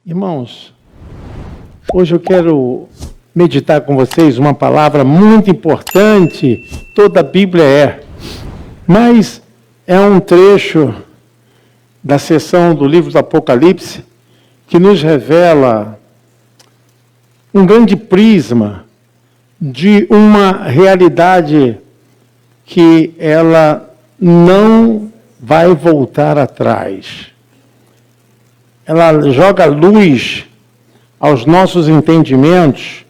Irmãos, hoje eu quero meditar com vocês uma palavra muito importante, toda a Bíblia é, mas é um trecho da seção do livro do Apocalipse que nos revela um grande prisma de uma realidade que ela não vai voltar atrás. Ela joga luz aos nossos entendimentos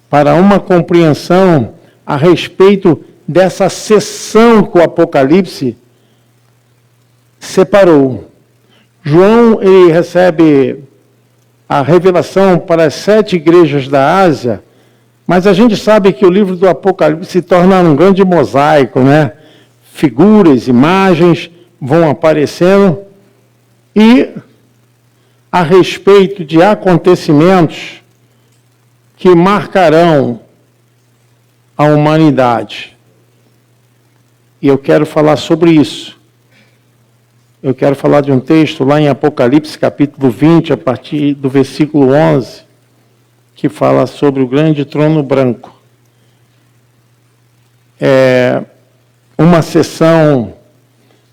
para uma compreensão a respeito dessa seção que o Apocalipse separou. João, ele recebe a revelação para as 7 igrejas da Ásia, mas a gente sabe que o livro do Apocalipse se torna um grande mosaico, né? Figuras, imagens vão aparecendo e a respeito de acontecimentos que marcarão a humanidade. E eu quero falar sobre isso. Eu quero falar de um texto lá em Apocalipse, capítulo 20, a partir do versículo 11, que fala sobre o grande trono branco. É uma seção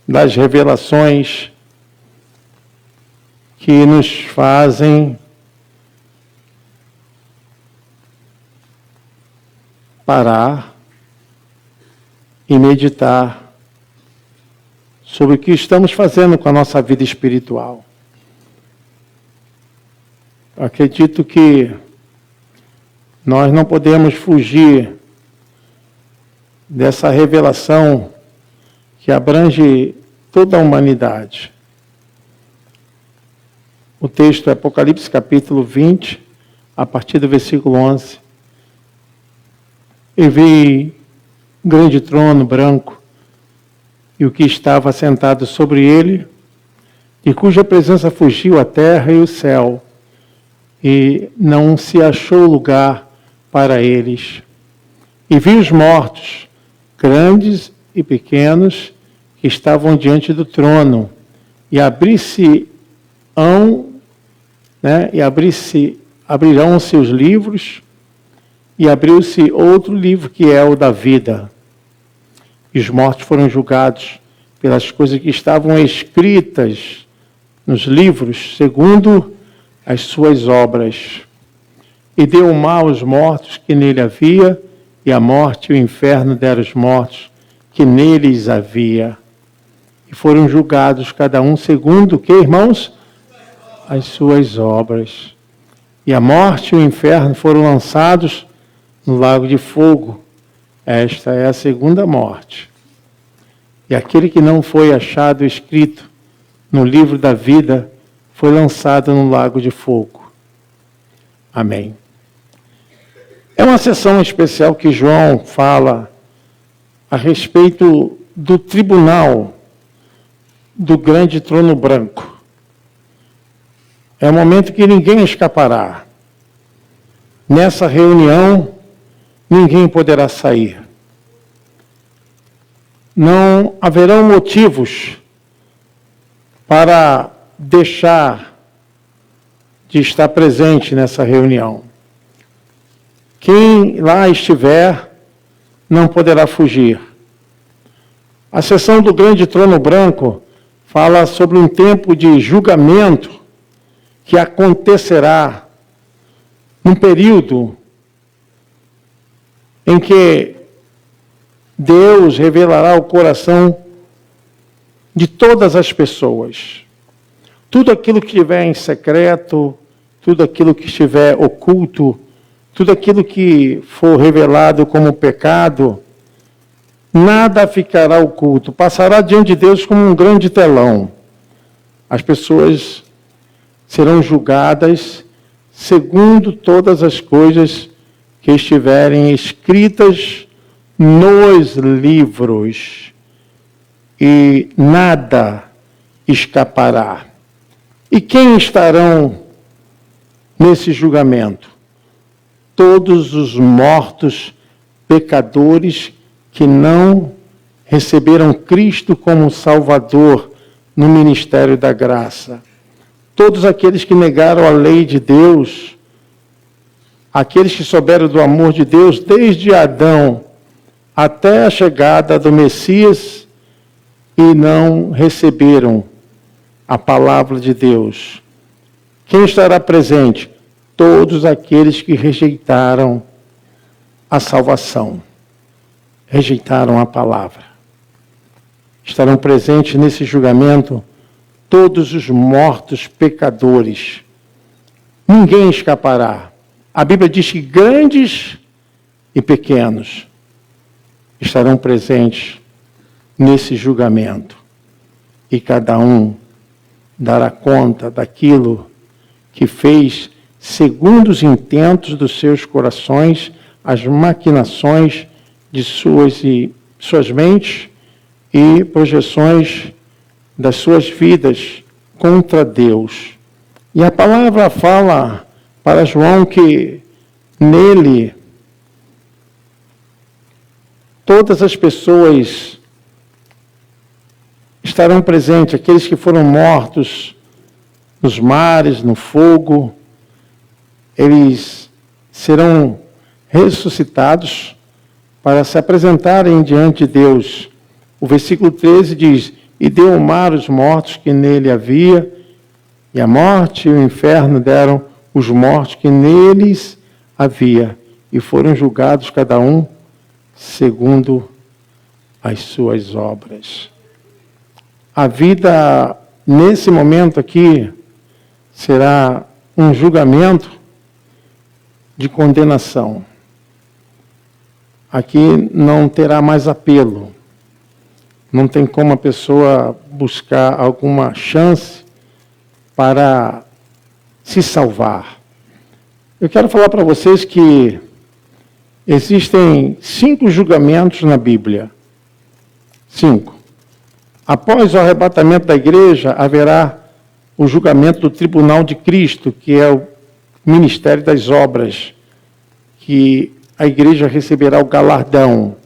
das revelações que nos fazem parar e meditar sobre o que estamos fazendo com a nossa vida espiritual. Acredito que nós não podemos fugir dessa revelação que abrange toda a humanidade. O texto é Apocalipse capítulo 20, a partir do versículo 11. E vi um grande trono branco, e o que estava sentado sobre ele, de cuja presença fugiu a terra e o céu, e não se achou lugar para eles. E vi os mortos, grandes e pequenos, que estavam diante do trono, e abrirão os seus livros, e abriu-se outro livro que é o da vida. E os mortos foram julgados pelas coisas que estavam escritas nos livros, segundo as suas obras. E deu o mal aos mortos que nele havia, e a morte e o inferno deram os mortos que neles havia. E foram julgados cada um segundo o que, irmãos? As suas obras. E a morte e o inferno foram lançados no lago de fogo. Esta é a segunda morte. E aquele que não foi achado escrito no livro da vida foi lançado no lago de fogo. Amém. É uma sessão especial que João fala a respeito do tribunal do grande trono branco. É um momento que ninguém escapará. Nessa reunião, ninguém poderá sair. Não haverão motivos para deixar de estar presente nessa reunião. Quem lá estiver, não poderá fugir. A sessão do grande trono branco fala sobre um tempo de julgamento que acontecerá num período em que Deus revelará o coração de todas as pessoas. Tudo aquilo que estiver em secreto, tudo aquilo que estiver oculto, tudo aquilo que for revelado como pecado, nada ficará oculto, passará diante de Deus como um grande telão. As pessoas serão julgadas segundo todas as coisas que estiverem escritas nos livros, e nada escapará. E quem estarão nesse julgamento? Todos os mortos pecadores que não receberam Cristo como Salvador no ministério da graça. todos aqueles que negaram a lei de Deus, aqueles que souberam do amor de Deus desde Adão até a chegada do Messias e não receberam a palavra de Deus. Quem estará presente? Todos aqueles que rejeitaram a salvação, rejeitaram a palavra. Estarão presentes nesse julgamento todos os mortos pecadores. Ninguém escapará. A Bíblia diz que grandes e pequenos estarão presentes nesse julgamento. E cada um dará conta daquilo que fez segundo os intentos dos seus corações, as maquinações de suas mentes e projeções das suas vidas contra Deus. E a palavra fala para João que nele todas as pessoas estarão presentes, aqueles que foram mortos nos mares, no fogo, eles serão ressuscitados para se apresentarem diante de Deus. O versículo 13 diz: e deu o mar os mortos que nele havia, e a morte e o inferno deram os mortos que neles havia, e foram julgados cada um segundo as suas obras. A vida, nesse momento aqui, será um julgamento de condenação. Aqui não terá mais apelo. Não tem como a pessoa buscar alguma chance para se salvar. Eu quero falar para vocês que existem 5 julgamentos na Bíblia. 5. Após o arrebatamento da igreja, haverá o julgamento do tribunal de Cristo, que é o ministério das obras, que a igreja receberá o galardão.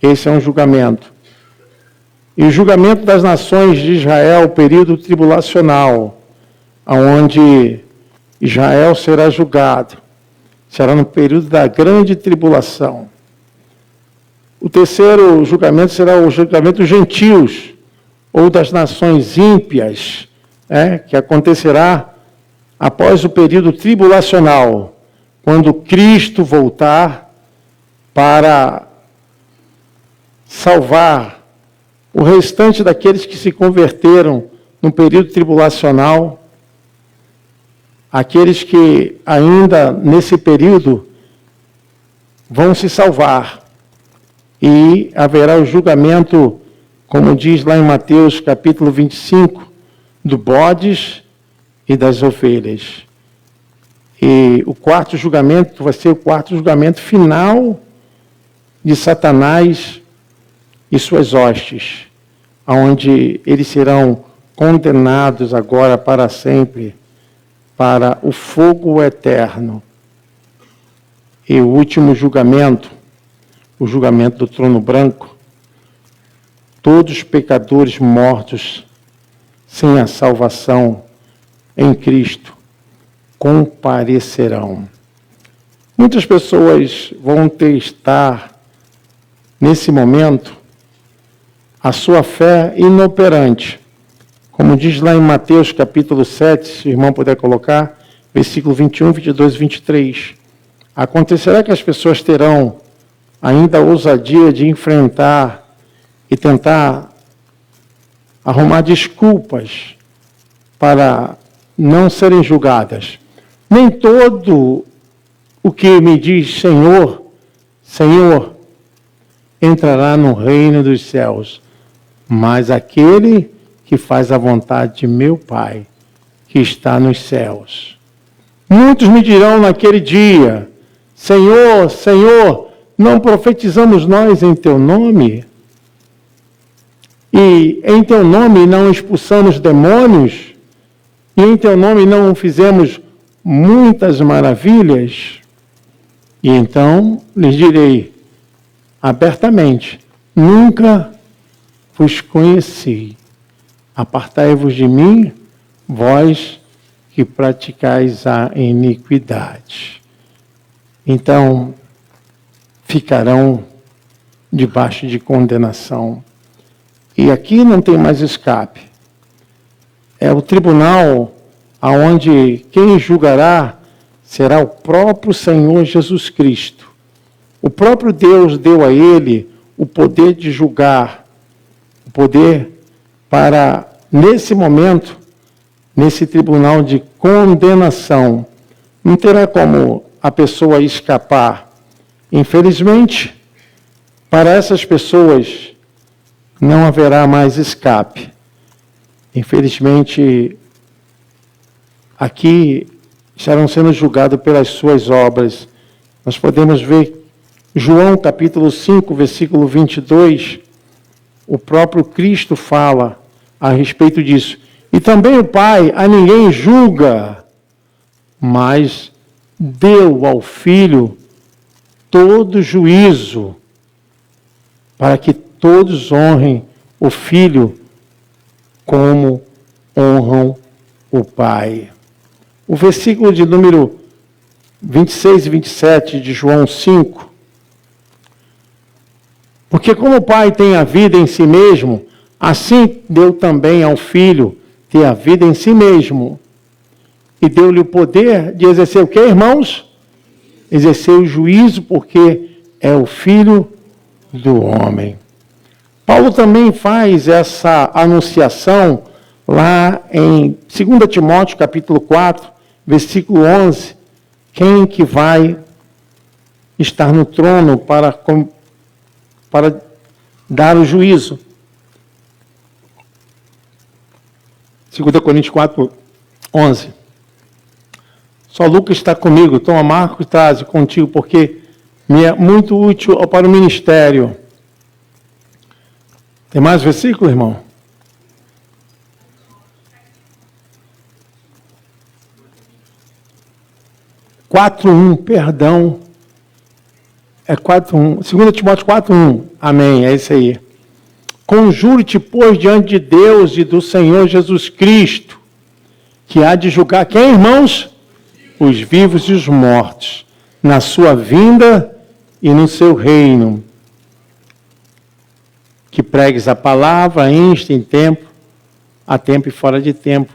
Esse é um julgamento. E o julgamento das nações de Israel, o período tribulacional, onde Israel será julgado. Será no período da grande tribulação. O terceiro julgamento será o julgamento dos gentios, ou das nações ímpias, que acontecerá após o período tribulacional, quando Cristo voltar para salvar o restante daqueles que se converteram no período tribulacional, aqueles que ainda nesse período vão se salvar. E haverá o julgamento, como diz lá em Mateus capítulo 25, do bodes e das ovelhas. E o quarto julgamento vai ser o quarto julgamento final de Satanás e suas hostes, onde eles serão condenados agora para sempre para o fogo eterno. E o último julgamento, o julgamento do trono branco, todos os pecadores mortos sem a salvação em Cristo comparecerão. Muitas pessoas vão testar nesse momento a sua fé inoperante. Como diz lá em Mateus capítulo 7, se o irmão puder colocar, versículo 21, 22 e 23. Acontecerá que as pessoas terão ainda a ousadia de enfrentar e tentar arrumar desculpas para não serem julgadas. Nem todo o que me diz Senhor, Senhor, entrará no reino dos céus, mas aquele que faz a vontade de meu Pai, que está nos céus. Muitos me dirão naquele dia: Senhor, Senhor, não profetizamos nós em teu nome? E em teu nome não expulsamos demônios? E em teu nome não fizemos muitas maravilhas? E então lhes direi abertamente: nunca vos conheci. Apartai-vos de mim, vós que praticais a iniquidade. Então, ficarão debaixo de condenação. E aqui não tem mais escape. É o tribunal aonde quem julgará será o próprio Senhor Jesus Cristo. O próprio Deus deu a ele o poder de julgar, o poder para, nesse momento, nesse tribunal de condenação, não terá como a pessoa escapar. Infelizmente, para essas pessoas não haverá mais escape. Infelizmente, aqui estarão sendo julgados pelas suas obras. Nós podemos ver João capítulo 5, versículo 22, o próprio Cristo fala a respeito disso. E também o Pai a ninguém julga, mas deu ao Filho todo juízo, para que todos honrem o Filho como honram o Pai. O versículo de número 26 e 27 de João 5. Porque como o Pai tem a vida em si mesmo, assim deu também ao Filho ter a vida em si mesmo. E deu-lhe o poder de exercer o quê, irmãos? Exercer o juízo, porque é o Filho do homem. Paulo também faz essa anunciação lá em 2 Timóteo, capítulo 4, versículo 11. Quem que vai estar no trono para dar o juízo? 2 Coríntios 4, 11. Só Lucas está comigo, toma Marcos e traz contigo, porque me é muito útil para o ministério. Tem mais versículo, irmão? Perdão. É 4:1. 2 Timóteo 4:1. Amém, é isso aí. Conjuro-te, pois, diante de Deus e do Senhor Jesus Cristo, que há de julgar quem, irmãos? Os vivos e os mortos, na sua vinda e no seu reino. Que pregues a palavra, insta em tempo, a tempo e fora de tempo,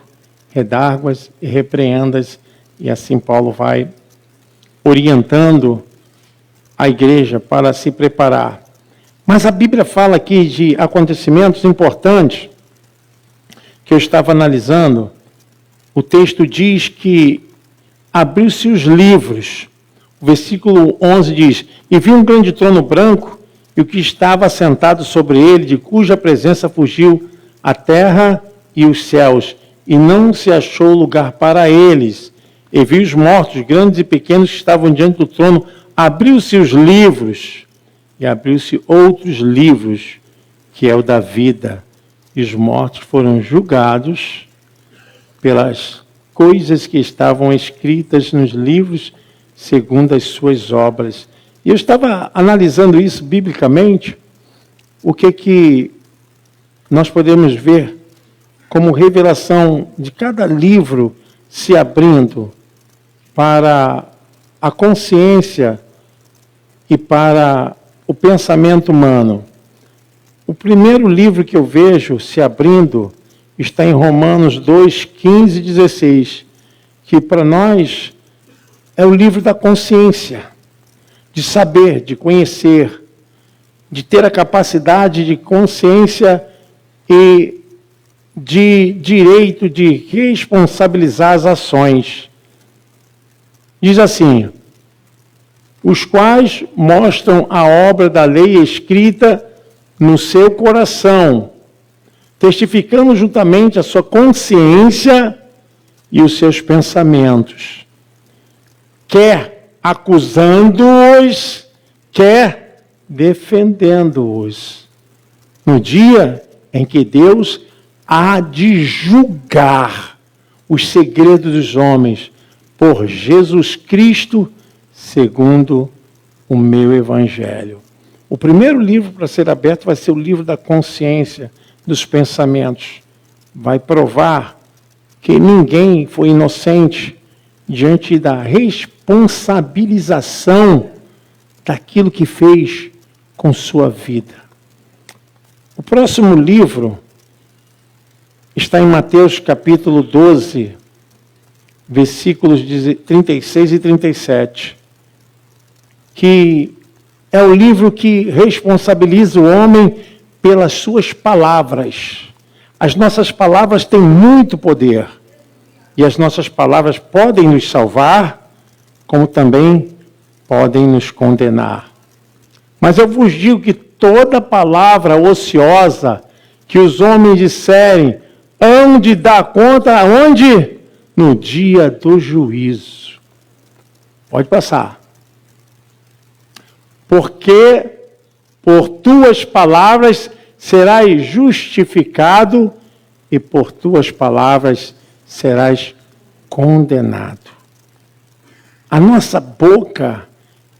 redarguas e repreendas. E assim Paulo vai orientando a igreja para se preparar. Mas a Bíblia fala aqui de acontecimentos importantes que eu estava analisando. O texto diz que abriu-se os livros. O versículo 11 diz: e vi um grande trono branco, e o que estava sentado sobre ele, de cuja presença fugiu a terra e os céus, e não se achou lugar para eles. E vi os mortos, grandes e pequenos, que estavam diante do trono. Abriu-se os livros, e abriu-se outros livros, que é o da vida. E os mortos foram julgados pelas coisas que estavam escritas nos livros, segundo as suas obras. E eu estava analisando isso biblicamente, o que nós podemos ver como revelação de cada livro se abrindo para a consciência e para o pensamento humano. O primeiro livro que eu vejo se abrindo está em Romanos 2, 15 e 16, que para nós é o livro da consciência, de saber, de conhecer, de ter a capacidade de consciência e de direito de responsabilizar as ações. Diz assim: os quais mostram a obra da lei escrita no seu coração, testificando juntamente a sua consciência e os seus pensamentos, quer acusando-os, quer defendendo-os, no dia em que Deus há de julgar os segredos dos homens por Jesus Cristo, segundo o meu Evangelho. O primeiro livro para ser aberto vai ser o livro da consciência, dos pensamentos. Vai provar que ninguém foi inocente diante da responsabilização daquilo que fez com sua vida. O próximo livro está em Mateus capítulo 12, versículos 36 e 37, que é o livro que responsabiliza o homem pelas suas palavras. As nossas palavras têm muito poder, e as nossas palavras podem nos salvar, como também podem nos condenar. Mas eu vos digo que toda palavra ociosa que os homens disserem, hão de dar conta aonde? No dia do juízo. Pode passar. Porque por tuas palavras serás justificado e por tuas palavras serás condenado. A nossa boca,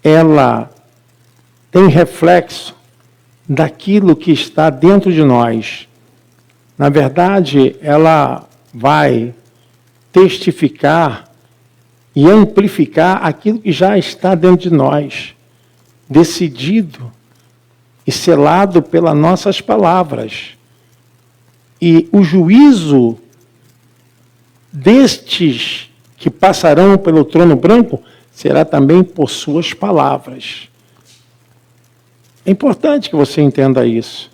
ela tem reflexo daquilo que está dentro de nós. Na verdade, ela vai testificar e amplificar aquilo que já está dentro de nós, decidido e selado pelas nossas palavras. E o juízo destes que passarão pelo trono branco será também por suas palavras. É importante que você entenda isso.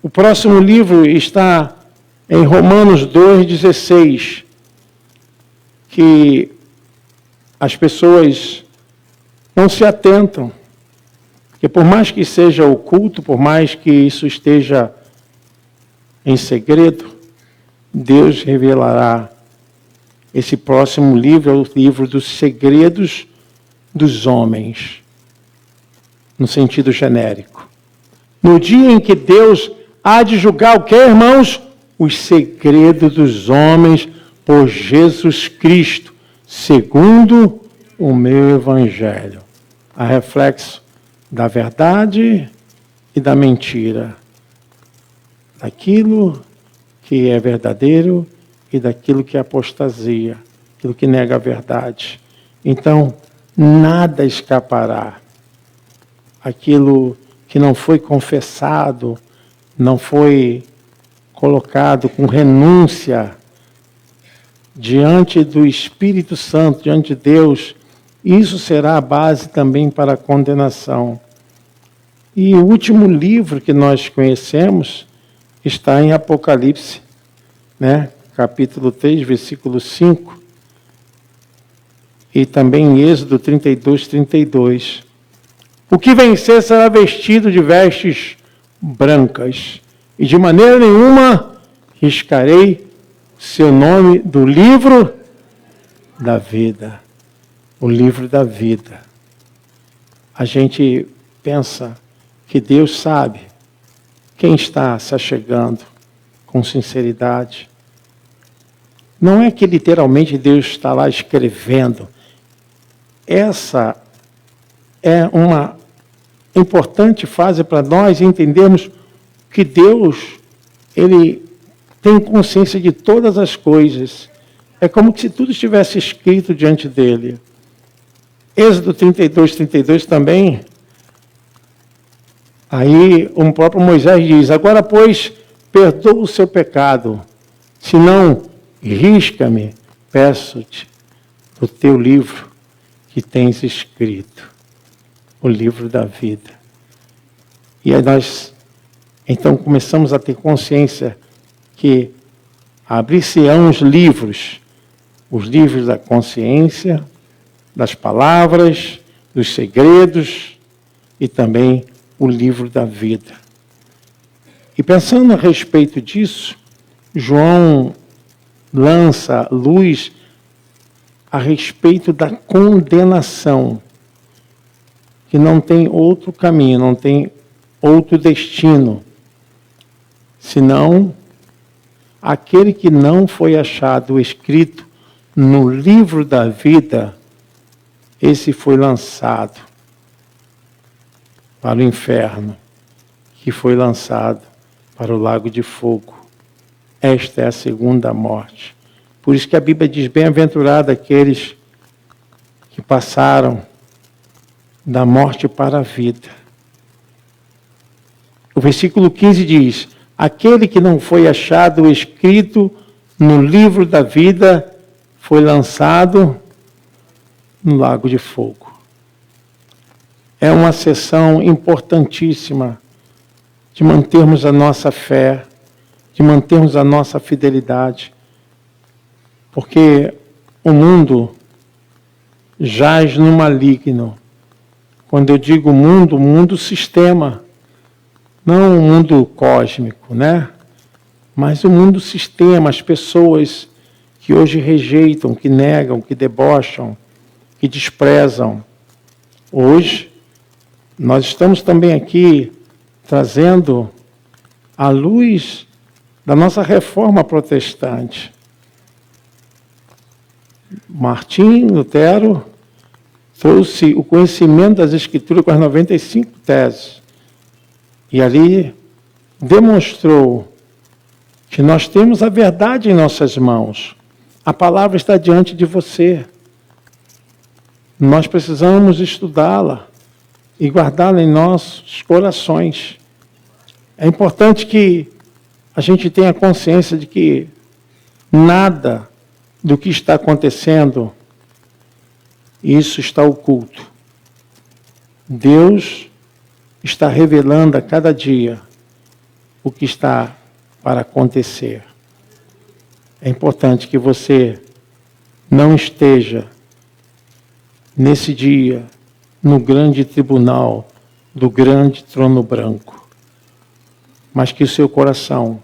O próximo livro está em Romanos 2,16, que as pessoas não se atentam, porque por mais que seja oculto, por mais que isso esteja em segredo, Deus revelará. Esse próximo livro é o livro dos segredos dos homens, no sentido genérico. No dia em que Deus há de julgar o que, irmãos? Os segredos dos homens por Jesus Cristo, segundo o meu Evangelho. A reflexo da verdade e da mentira. Daquilo que é verdadeiro e daquilo que é apostasia, aquilo que nega a verdade. Então, nada escapará. Aquilo que não foi confessado, não foi colocado com renúncia diante do Espírito Santo, diante de Deus, isso será a base também para a condenação. E o último livro que nós conhecemos está em Apocalipse, né? Capítulo 3, versículo 5, e também em Êxodo 32, 32. O que vencer será vestido de vestes brancas, e de maneira nenhuma riscarei seu nome do livro da vida. O livro da vida. A gente pensa que Deus sabe quem está se achegando com sinceridade. Não é que literalmente Deus está lá escrevendo. Essa é uma importante fase para nós entendermos que Deus, Ele tem consciência de todas as coisas. É como se tudo estivesse escrito diante dele. Êxodo 32, 32 também. Aí o próprio Moisés diz, agora, pois, perdoa o seu pecado, senão risca-me, peço-te, do teu livro que tens escrito, o livro da vida. E aí nós, então, começamos a ter consciência que abrir-se-ão os livros da consciência, das palavras, dos segredos e também o livro da vida. E pensando a respeito disso, João lança luz a respeito da condenação, que não tem outro caminho, não tem outro destino, senão aquele que não foi achado escrito no livro da vida, esse foi lançado para o inferno, que foi lançado para o lago de fogo. Esta é a segunda morte. Por isso que a Bíblia diz, bem-aventurado aqueles que passaram da morte para a vida. O versículo 15 diz, aquele que não foi achado escrito no livro da vida foi lançado no lago de fogo. É uma sessão importantíssima de mantermos a nossa fé, de mantermos a nossa fidelidade, porque o mundo jaz no maligno. Quando eu digo mundo, o mundo sistema, não o mundo cósmico, né? Mas o mundo sistema, as pessoas que hoje rejeitam, que negam, que debocham, que desprezam. Hoje, nós estamos também aqui trazendo a luz da nossa reforma protestante. Martim Lutero trouxe o conhecimento das Escrituras com as 95 teses. E ali demonstrou que nós temos a verdade em nossas mãos. A palavra está diante de você. Nós precisamos estudá-la e guardá-la em nossos corações. É importante que a gente tenha consciência de que nada do que está acontecendo, isso está oculto. Deus está revelando a cada dia o que está para acontecer. É importante que você não esteja nesse dia no grande tribunal do grande trono branco, mas que o seu coração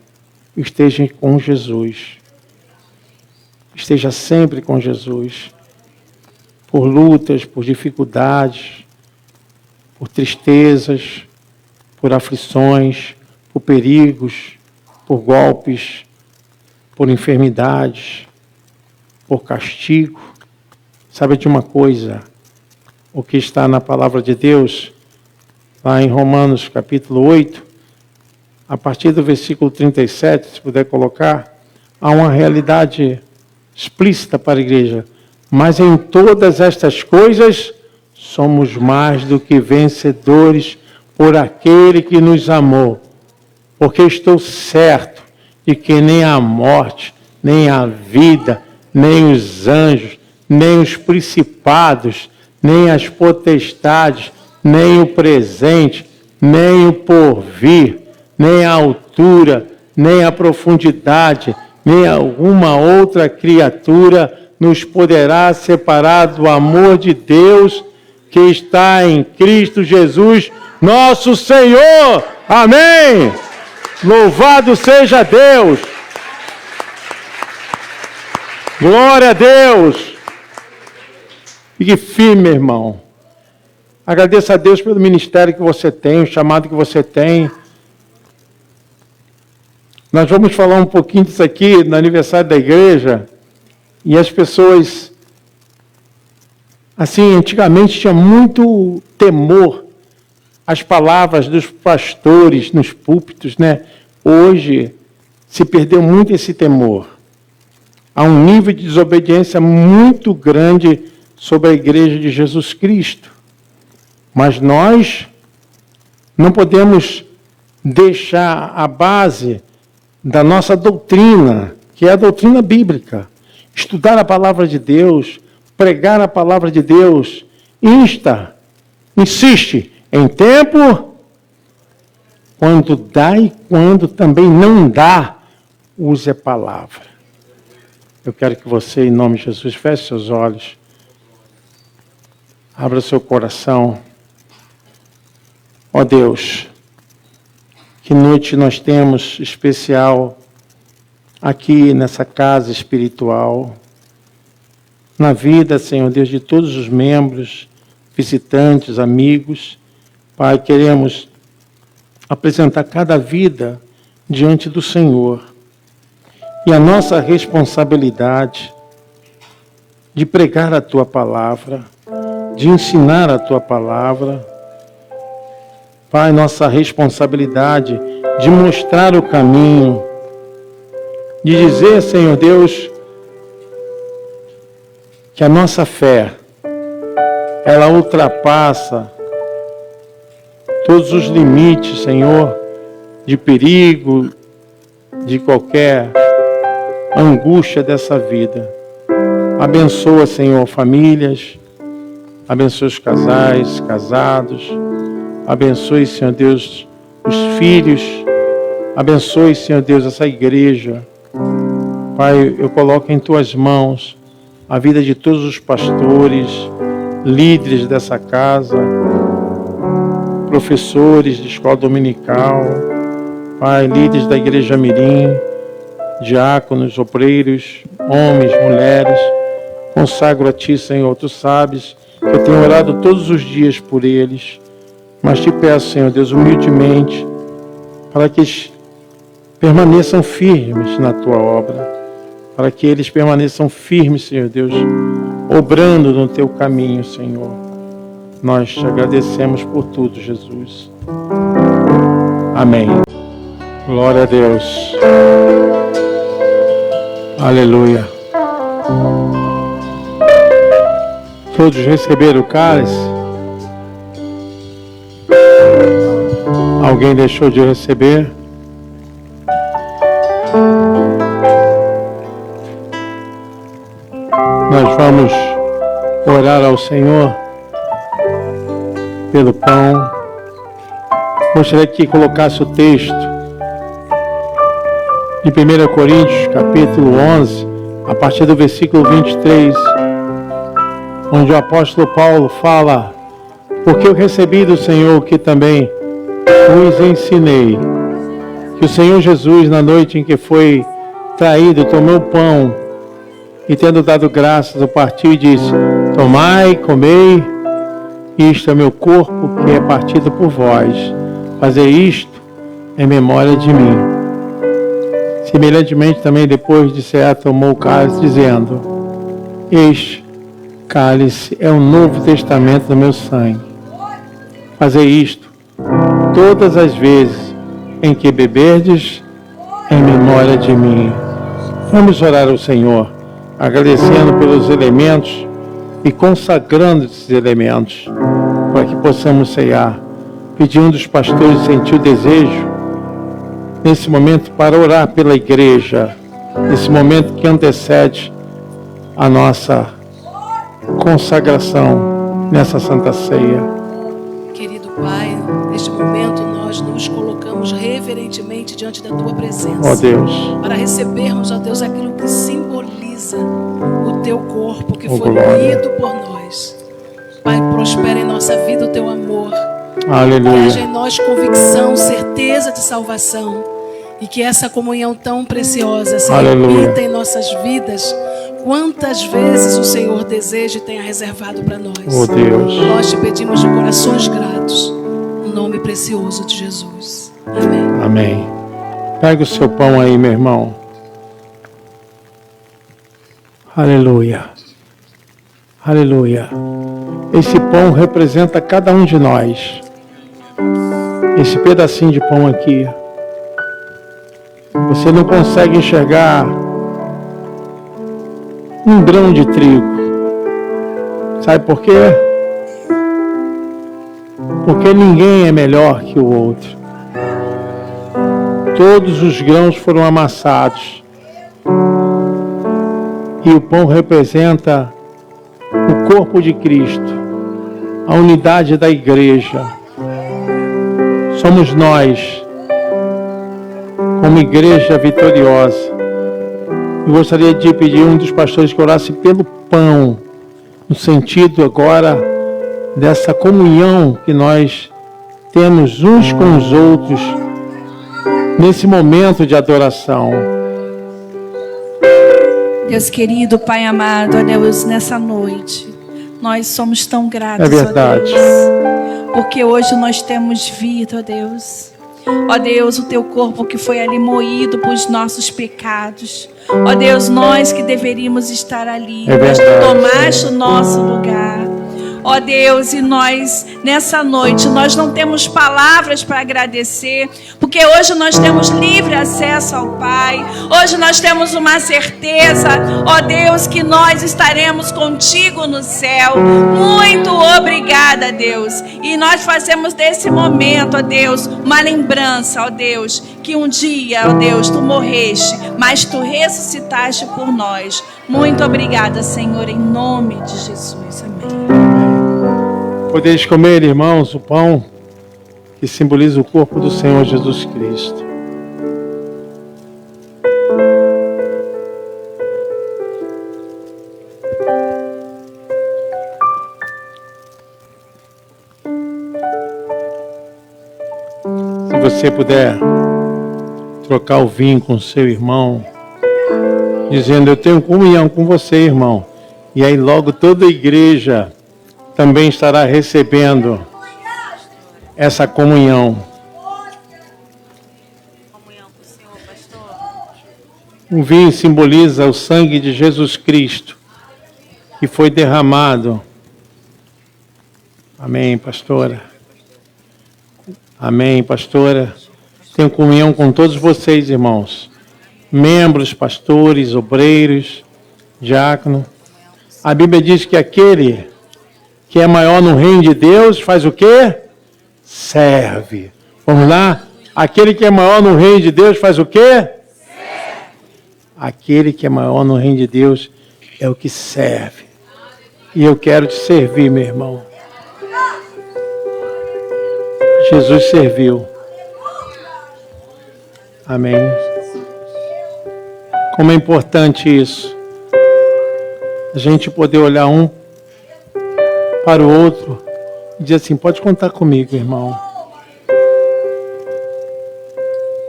esteja com Jesus. Esteja sempre com Jesus. Por lutas, por dificuldades, por tristezas, por aflições, por perigos, por golpes, por enfermidades, por castigo. Sabe de uma coisa? O que está na palavra de Deus, lá em Romanos capítulo 8, a partir do versículo 37, se puder colocar, há uma realidade explícita para a igreja. Mas em todas estas coisas, somos mais do que vencedores por aquele que nos amou. Porque estou certo de que nem a morte, nem a vida, nem os anjos, nem os principados, nem as potestades, nem o presente, nem o porvir, nem a altura, nem a profundidade, nem alguma outra criatura nos poderá separar do amor de Deus que está em Cristo Jesus, nosso Senhor. Amém! Louvado seja Deus! Glória a Deus! Fique firme, meu irmão. Agradeço a Deus pelo ministério que você tem, o chamado que você tem. Nós vamos falar um pouquinho disso aqui no aniversário da igreja. E as pessoas, assim, antigamente tinha muito temor às palavras dos pastores nos púlpitos, né? Hoje se perdeu muito esse temor. Há um nível de desobediência muito grande sobre a igreja de Jesus Cristo. Mas nós não podemos deixar a base da nossa doutrina, que é a doutrina bíblica. Estudar a palavra de Deus, pregar a palavra de Deus, insiste em tempo, quando dá e quando também não dá, use a palavra. Eu quero que você, em nome de Jesus, feche seus olhos, abra seu coração. Ó Deus, que noite nós temos especial aqui nessa casa espiritual, na vida, Senhor Deus, de todos os membros, visitantes, amigos. Pai, queremos apresentar cada vida diante do Senhor. E a nossa responsabilidade de pregar a Tua palavra, de ensinar a Tua palavra. Pai, nossa responsabilidade de mostrar o caminho, de dizer, Senhor Deus, que a nossa fé, ela ultrapassa todos os limites, Senhor, de perigo, de qualquer angústia dessa vida. Abençoa, Senhor, famílias, abençoa os casais, casados, abençoe, Senhor Deus, os filhos, abençoe, Senhor Deus, essa igreja. Pai, eu coloco em Tuas mãos a vida de todos os pastores, líderes dessa casa, professores de escola dominical, Pai, líderes da Igreja Mirim, diáconos, obreiros, homens, mulheres. Consagro a Ti, Senhor. Tu sabes que eu tenho orado todos os dias por eles, mas Te peço, Senhor Deus, humildemente, para que eles permaneçam firmes na Tua obra, para que eles permaneçam firmes, Senhor Deus, obrando no Teu caminho, Senhor. Nós Te agradecemos por tudo, Jesus. Amém. Glória a Deus. Aleluia. Todos receberam o cálice? Alguém deixou de receber? Nós vamos orar ao Senhor pelo pão. Gostaria que colocasse o texto de 1 Coríntios, capítulo 11, a partir do versículo 23, onde o apóstolo Paulo fala: porque eu recebi do Senhor que também vos ensinei, que o Senhor Jesus, na noite em que foi traído, tomou o pão e, tendo dado graças, o partiu e disse: tomai, comei, isto é meu corpo que é partido por vós, fazei isto em memória de mim. Semelhantemente também, depois de cear, tomou o cálice, dizendo: este cálice é o novo testamento do meu sangue. Fazei isto todas as vezes em que beberdes, em memória de mim. Vamos orar ao Senhor, agradecendo pelos elementos e consagrando esses elementos, para que possamos ceiar. Pedir um dos pastores sentir o desejo, nesse momento, para orar pela igreja, nesse momento que antecede a nossa consagração nessa Santa Ceia. Querido Pai, neste momento nós nos colocamos reverentemente diante da Tua presença. Ó Deus, para recebermos, ó Deus, aquilo que simboliza o Teu corpo que ó foi glória. moído por nós. Pai, prospera em nossa vida o Teu amor. Aleluia. Haja em nós convicção, certeza de salvação. E que essa comunhão tão preciosa se Aleluia. repita em nossas vidas quantas vezes o Senhor deseja e tenha reservado para nós. Ó Deus. Nós te pedimos de corações gratos, no nome precioso de Jesus. Amém. Amém. Pega o seu pão aí, meu irmão. Aleluia. Aleluia. Esse pão representa cada um de nós. Esse pedacinho de pão aqui. Você não consegue enxergar um grão de trigo. Sabe por quê? Porque ninguém é melhor que o outro. Todos os grãos foram amassados. E o pão representa o corpo de Cristo, a unidade da igreja. Somos nós, como igreja vitoriosa. Eu gostaria de pedir a um dos pastores que orasse pelo pão, no sentido agora dessa comunhão que nós temos uns com os outros nesse momento de adoração. Deus querido, Pai amado, ó Deus, nessa noite, nós somos tão gratos, É verdade. ó Deus, porque hoje nós temos vida, ó Deus. Ó Deus, o Teu corpo que foi ali moído por nossos pecados. Ó Deus, nós que deveríamos estar ali, É mas Tu verdade. tomaste o nosso lugar. Ó Deus, e nós, nessa noite, nós não temos palavras para agradecer, porque hoje nós temos livre acesso ao Pai. Hoje nós temos uma certeza, ó Deus, que nós estaremos contigo no céu. Muito obrigada, Deus. E nós fazemos desse momento, ó Deus, uma lembrança, ó Deus, que um dia, ó Deus, tu morreste, mas tu ressuscitaste por nós. Muito obrigada, Senhor, em nome de Jesus. Amém. Podeis comer, irmãos, o pão que simboliza o corpo do Senhor Jesus Cristo. Se você puder trocar o vinho com seu irmão, dizendo: eu tenho comunhão com você, irmão. E aí logo toda a igreja também estará recebendo essa comunhão. O vinho simboliza o sangue de Jesus Cristo, que foi derramado. Amém, pastora. Amém, pastora. Tenho comunhão com todos vocês, irmãos. Membros, pastores, obreiros, diácono. A Bíblia diz que aquele que é maior no reino de Deus faz o quê? Serve. Vamos lá? Aquele que é maior no reino de Deus faz o quê? Serve. Aquele que é maior no reino de Deus é o que serve. E eu quero te servir, meu irmão. Jesus serviu. Amém. Como é importante isso. A gente poder olhar um para o outro e dizer assim: pode contar comigo, irmão.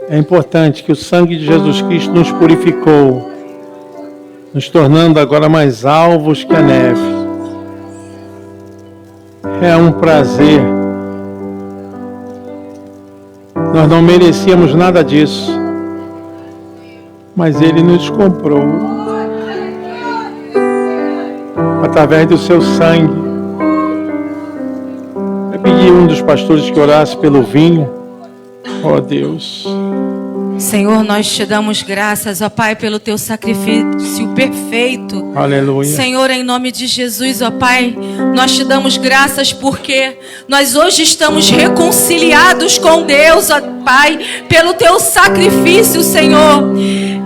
É importante que o sangue de Jesus Cristo nos purificou, nos tornando agora mais alvos que a neve. É um prazer. Nós não merecíamos nada disso, mas Ele nos comprou através do seu sangue. Eu pedi a um dos pastores que orasse pelo vinho. Ó Deus. Senhor, nós te damos graças, ó Pai, pelo teu sacrifício perfeito. Aleluia. Senhor, em nome de Jesus, ó Pai, nós te damos graças porque nós hoje estamos reconciliados com Deus, ó Pai, pelo teu sacrifício, Senhor.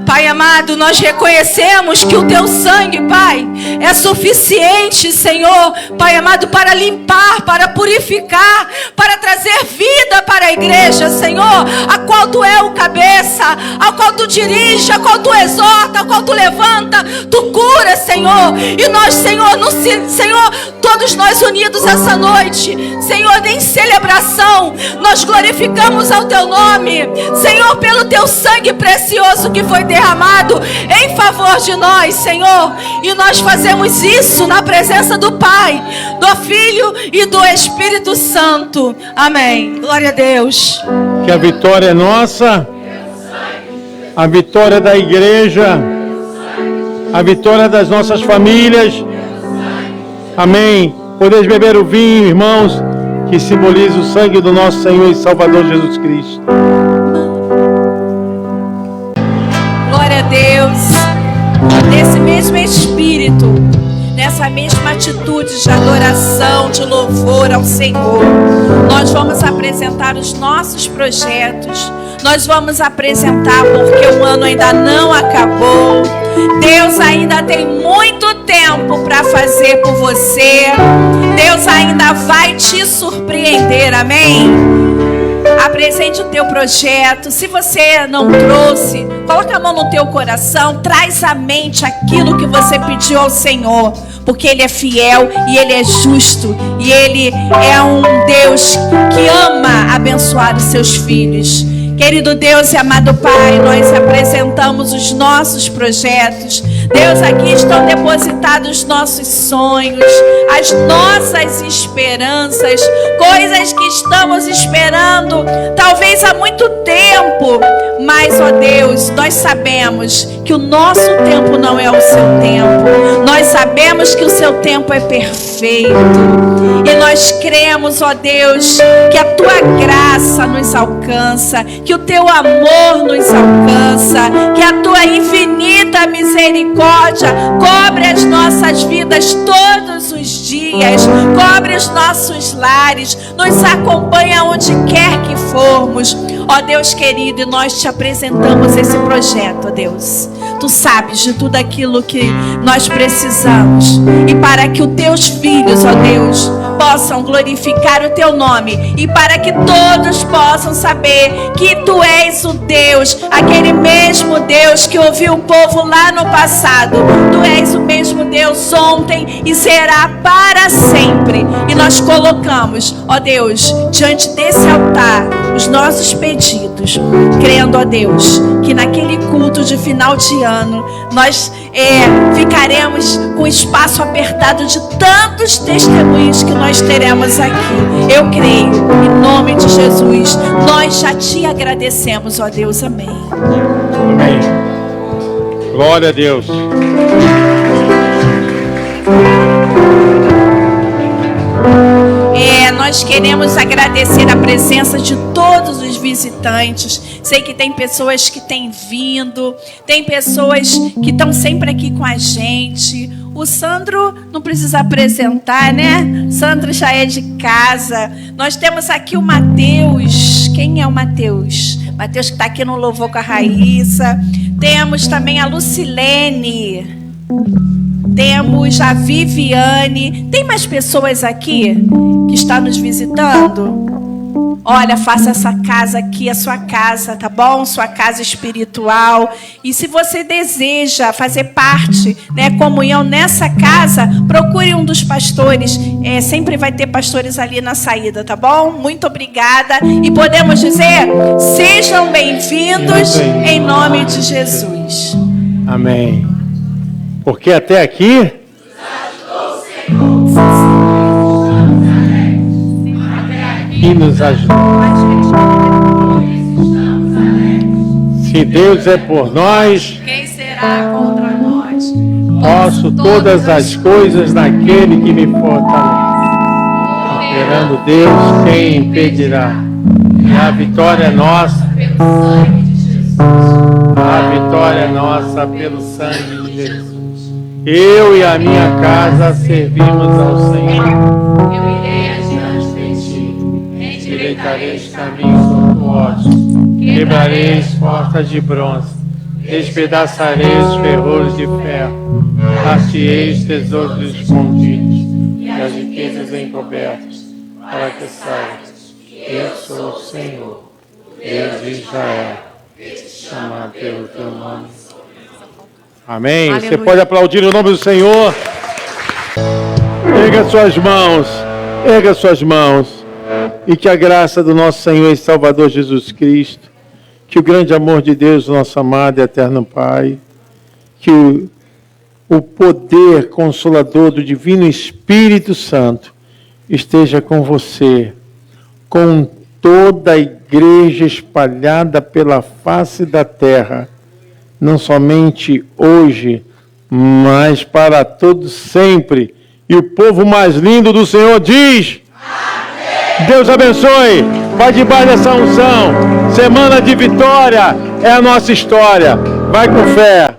Pai amado, nós reconhecemos que o teu sangue, Pai, é suficiente, Senhor, Pai amado, para limpar, para purificar, para trazer vida para a igreja, Senhor, a qual tu é o cabeça, a qual tu dirige, a qual tu exorta, a qual tu levanta, tu cura, Senhor. E nós, Senhor, Senhor, todos nós unidos essa noite, Senhor, em celebração, nós glorificamos ao teu nome, Senhor, pelo teu sangue precioso que foi derramado em favor de nós, Senhor. E nós fazemos isso na presença do Pai, do Filho e do Espírito Santo. Amém. Glória a Deus. Que a vitória é nossa, a vitória da igreja, a vitória das nossas famílias. Amém. Podeis beber o vinho, irmãos, que simboliza o sangue do nosso Senhor e Salvador Jesus Cristo. Glória a Deus. Nesse mesmo espírito, nessa mesma atitude de adoração, de louvor ao Senhor, nós vamos apresentar os nossos projetos. Nós vamos apresentar porque o ano ainda não acabou. Deus ainda tem muito tempo para fazer por você. Deus ainda vai te surpreender, amém? Apresente o teu projeto. Se você não trouxe, coloca a mão no teu coração, traz à mente aquilo que você pediu ao Senhor, porque Ele é fiel e Ele é justo e Ele é um Deus que ama abençoar os seus filhos. Querido Deus e amado Pai, nós apresentamos os nossos projetos. Deus, aqui estão depositados nossos sonhos, as nossas esperanças, coisas que estamos esperando, talvez há muito tempo. Mas, ó Deus, nós sabemos que o nosso tempo não é o seu tempo. Nós sabemos cremos que o seu tempo é perfeito. E nós cremos, ó Deus, que a tua graça nos alcança, que o teu amor nos alcança, que a tua infinita misericórdia cobre as nossas vidas todos os dias, cobre os nossos lares, nos acompanha onde quer que formos. Ó Deus querido, e nós te apresentamos esse projeto, ó Deus. Tu sabes de tudo aquilo que nós precisamos. E para que os teus filhos, ó Deus, possam glorificar o teu nome. E para que todos possam saber que tu és o Deus, aquele mesmo Deus que ouviu o povo lá no passado. Tu és o mesmo Deus ontem e será para sempre. E nós colocamos, ó Deus, diante desse altar, os nossos pedidos, crendo, ó Deus, que naquele culto de final de ano, nós ficaremos com espaço apertado de tantos testemunhos que nós teremos aqui. Eu creio, em nome de Jesus, nós já te agradecemos, ó Deus, amém. Amém. Glória a Deus. Nós queremos agradecer a presença de todos os visitantes. Sei que tem pessoas que têm vindo, tem pessoas que estão sempre aqui com a gente. O Sandro não precisa apresentar, né? Sandro já é de casa. Nós temos aqui o Mateus. Quem é o Mateus? Mateus que está aqui no Louvor com a Raíssa. Temos também a Lucilene. Temos a Viviane. Tem mais pessoas aqui que estão nos visitando? Olha, faça essa casa aqui a sua casa, tá bom? Sua casa espiritual. E se você deseja fazer parte, né, comunhão nessa casa, procure um dos pastores. Sempre vai ter pastores ali na saída, tá bom? Muito obrigada. E podemos dizer, sejam bem-vindos em nome de Jesus. Amém. Porque até aqui e nos ajuda. Se Deus é por nós, Quem será contra nós? posso todas as coisas naquele que me fortalece. Esperando Deus, quem impedirá? A vitória é nossa. A vitória é nossa pelo sangue de Jesus. Eu e a minha casa servimos ao Senhor. Eu irei adiante de ti. Endireitarei os caminhos tortuosos. Quebrarei as portas de bronze. Despedaçarei os ferrolhos de ferro. Partirei os tesouros escondidos e as riquezas encobertas, para que saibas que eu sou o Senhor, Deus de Israel, chamado pelo teu nome. Amém. Aleluia. Você pode aplaudir o nome do Senhor. Erga suas mãos. Erga suas mãos. E que a graça do nosso Senhor e Salvador Jesus Cristo, que o grande amor de Deus, nosso amado e eterno Pai, que o poder consolador do Divino Espírito Santo esteja com você, com toda a igreja espalhada pela face da terra, não somente hoje, mas para todos sempre. E o povo mais lindo do Senhor diz: amém. Deus abençoe. Vai debaixo dessa unção. Semana de vitória é a nossa história. Vai com fé.